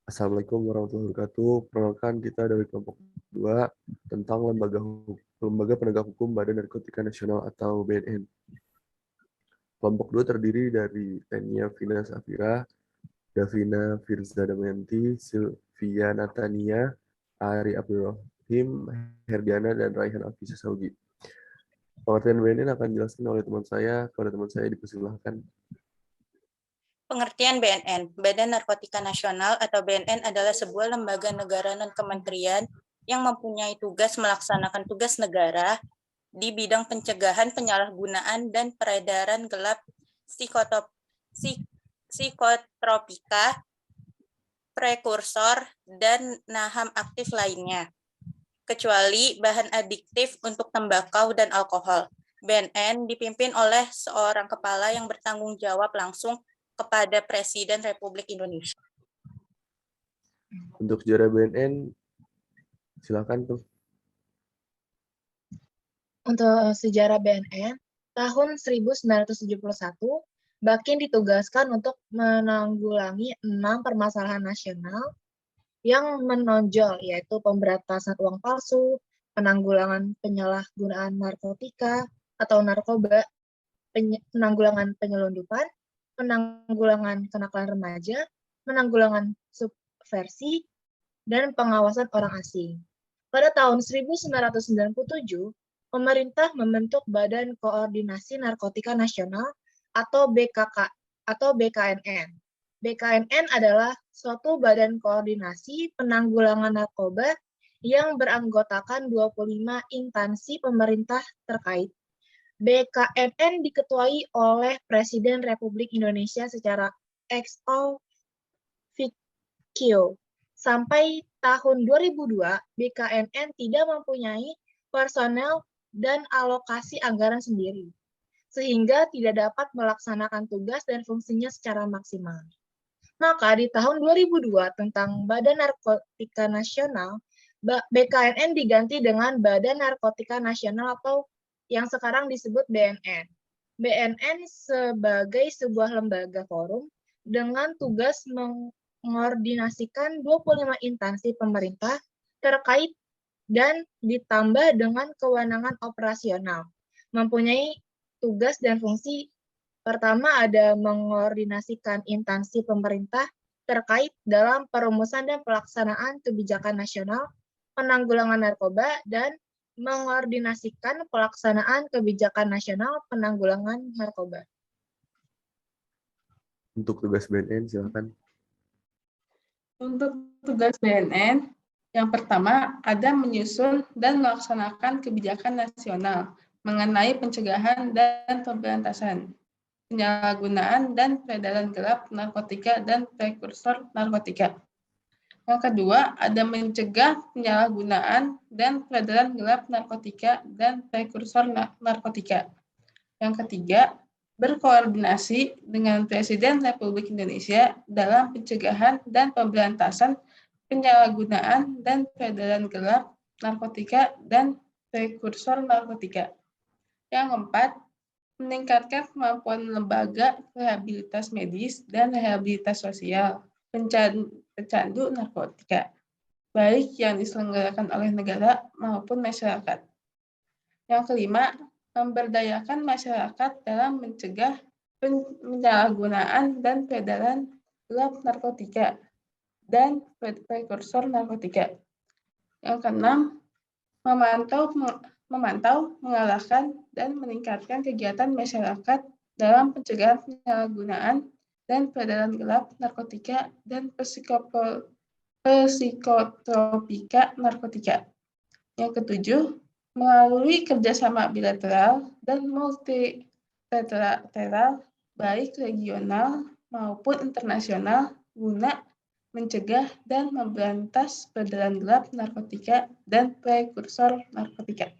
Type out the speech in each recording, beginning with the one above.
Assalamualaikum warahmatullahi wabarakatuh. Perkenalkan kita dari kelompok 2 tentang Lembaga Penegak Hukum Badan Narkotika Nasional atau BNN. Kelompok 2 terdiri dari Tania Vina Safira, Davina Firza Damayanti, Sylvia Natania, Ari Abdurrahim, Herdiana, dan Raihan Afisa Saugi. Pengertian BNN akan dijelaskan oleh teman saya. Kepada teman saya dipersilahkan. Pengertian BNN, Badan Narkotika Nasional atau BNN adalah sebuah lembaga negara non-kementerian yang mempunyai tugas melaksanakan tugas negara di bidang pencegahan penyalahgunaan dan peredaran gelap psikotropika, prekursor, dan naham aktif lainnya, kecuali bahan adiktif untuk tembakau dan alkohol. BNN dipimpin oleh seorang kepala yang bertanggung jawab langsung kepada Presiden Republik Indonesia. Untuk sejarah BNN, silakan tuh. Untuk sejarah BNN, tahun 1971, Bakin ditugaskan untuk menanggulangi 6 permasalahan nasional yang menonjol, yaitu pemberantasan uang palsu, penanggulangan penyalahgunaan narkotika atau narkoba, penanggulangan penyelundupan, penanggulangan kenakalan remaja, penanggulangan subversi, dan pengawasan orang asing. Pada tahun 1997, pemerintah membentuk Badan Koordinasi Narkotika Nasional atau BKK atau BKNN. BKNN adalah suatu badan koordinasi penanggulangan narkoba yang beranggotakan 25 instansi pemerintah terkait. BKNN diketuai oleh Presiden Republik Indonesia secara ex officio. Sampai tahun 2002, BKNN tidak mempunyai personel dan alokasi anggaran sendiri, sehingga tidak dapat melaksanakan tugas dan fungsinya secara maksimal. Maka di tahun 2002 tentang Badan Narkotika Nasional, BKNN diganti dengan Badan Narkotika Nasional atau yang sekarang disebut BNN. BNN sebagai sebuah lembaga forum dengan tugas mengordinasikan 25 instansi pemerintah terkait dan ditambah dengan kewenangan operasional. Mempunyai tugas dan fungsi pertama ada mengordinasikan instansi pemerintah terkait dalam perumusan dan pelaksanaan kebijakan nasional penanggulangan narkoba dan mengordinasikan pelaksanaan kebijakan nasional penanggulangan narkoba. Untuk tugas BNN, silakan. Untuk tugas BNN, yang pertama ada menyusun dan melaksanakan kebijakan nasional mengenai pencegahan dan pemberantasan penyalahgunaan dan peredaran gelap narkotika dan prekursor narkotika. Yang kedua, ada mencegah penyalahgunaan dan peredaran gelap narkotika dan prekursor narkotika. Yang ketiga, berkoordinasi dengan Presiden Republik Indonesia dalam pencegahan dan pemberantasan penyalahgunaan dan peredaran gelap narkotika dan prekursor narkotika. Yang keempat, meningkatkan kemampuan lembaga rehabilitas medis dan rehabilitas sosial pecandu narkotika, baik yang diselenggarakan oleh negara maupun masyarakat. Yang kelima, memberdayakan masyarakat dalam mencegah penyalahgunaan dan peredaran gelap narkotika dan prekursor narkotika. Yang keenam, memantau, mengalahkan, dan meningkatkan kegiatan masyarakat dalam pencegahan penyalahgunaan dan peredaran gelap narkotika dan psikotropika narkotika. Yang ketujuh, melalui kerjasama bilateral dan multilateral, baik regional maupun internasional, guna mencegah dan memberantas peredaran gelap narkotika dan prekursor narkotika.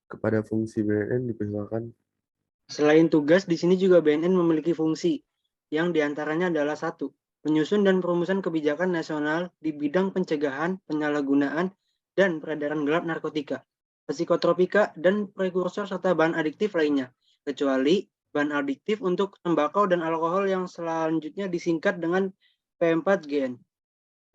Kepada fungsi BNN dipersilakan. Selain tugas, di sini juga BNN memiliki fungsi, yang diantaranya adalah 1. Menyusun dan perumusan kebijakan nasional di bidang pencegahan, penyalahgunaan, dan peredaran gelap narkotika, psikotropika, dan prekursor serta bahan adiktif lainnya, kecuali bahan adiktif untuk tembakau dan alkohol yang selanjutnya disingkat dengan P4GN.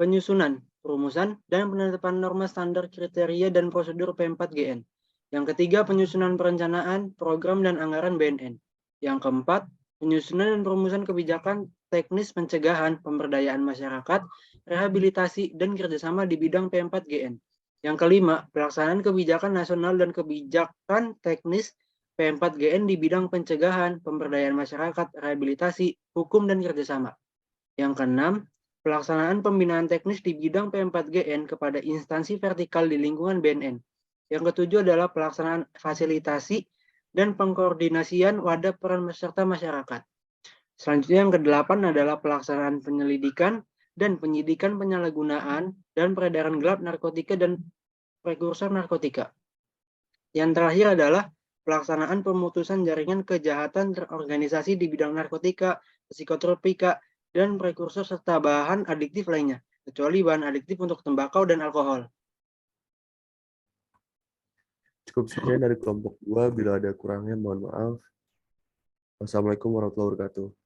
Penyusunan, perumusan, dan penetapan norma standar kriteria dan prosedur P4GN. Yang ketiga, penyusunan perencanaan, program, dan anggaran BNN. Yang keempat, penyusunan dan perumusan kebijakan teknis pencegahan, pemberdayaan masyarakat, rehabilitasi, dan kerjasama di bidang P4GN. Yang kelima, pelaksanaan kebijakan nasional dan kebijakan teknis P4GN di bidang pencegahan, pemberdayaan masyarakat, rehabilitasi, hukum, dan kerjasama. Yang keenam, pelaksanaan pembinaan teknis di bidang P4GN kepada instansi vertikal di lingkungan BNN. Yang ketujuh adalah pelaksanaan fasilitasi dan pengkoordinasian wadah peran serta masyarakat. Selanjutnya yang kedelapan adalah pelaksanaan penyelidikan dan penyidikan penyalahgunaan dan peredaran gelap narkotika dan prekursor narkotika. Yang terakhir adalah pelaksanaan pemutusan jaringan kejahatan terorganisasi di bidang narkotika, psikotropika, dan prekursor serta bahan adiktif lainnya, kecuali bahan adiktif untuk tembakau dan alkohol. Cukup sekian dari kelompok 2. Bila ada kurangnya, mohon maaf. Wassalamualaikum warahmatullahi wabarakatuh.